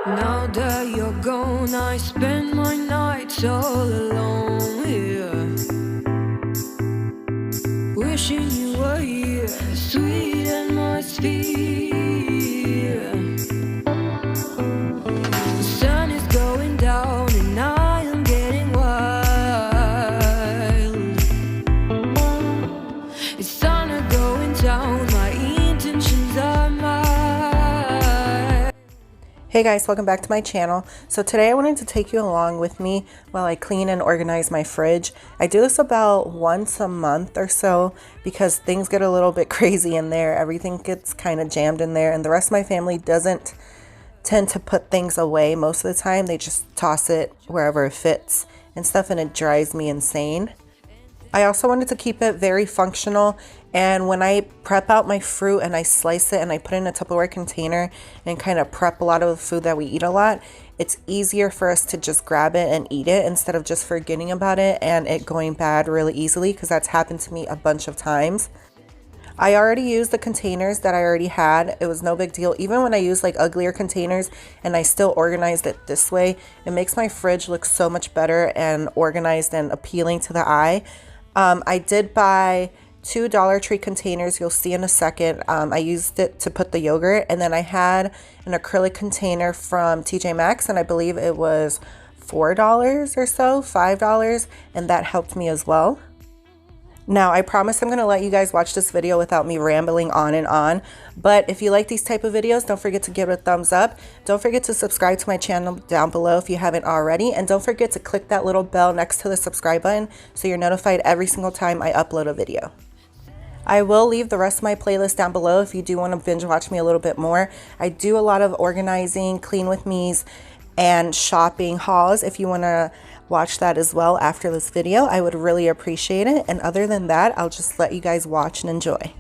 Now that you're gone, I spend my nights all alone here, wishing you were here, sweet atmosphere. The sun is going down and I am getting wild. It's sun going down, my intentions are mild. Hey guys, welcome back to my channel. So today I wanted to take you along with me while I clean and organize my fridge. I do this about once a month or so because things get a little bit crazy in there. Everything gets kind of jammed in there, and the rest of my family doesn't tend to put things away most of the time. They just toss it wherever it fits and stuff, and it drives me insane. I also wanted to keep it very functional, and when I prep out my fruit and I slice it and I put it in a Tupperware container and kind of prep a lot of the food that we eat a lot, it's easier for us to just grab it and eat it instead of just forgetting about it and it going bad really easily, because that's happened to me a bunch of times. I already used the containers that I already had. It was no big deal. Even when I use like uglier containers and I still organized it this way, it makes my fridge look so much better and organized and appealing to the eye. I did buy 2 Dollar Tree containers, you'll see in a second. I used it to put the yogurt, and then I had an acrylic container from TJ Maxx, and I believe it was $4 or so, $5, and that helped me as well. Now, I promise I'm going to let you guys watch this video without me rambling on and on, but if you like these type of videos, don't forget to give it a thumbs up. Don't forget to subscribe to my channel down below if you haven't already, and don't forget to click that little bell next to the subscribe button so you're notified every single time I upload a video. I will leave the rest of my playlist down below if you do want to binge watch me a little bit more. I do a lot of organizing, clean with me's, and shopping hauls. If you want to watch that as well after this video, I would really appreciate it. And other than that, I'll just let you guys watch and enjoy.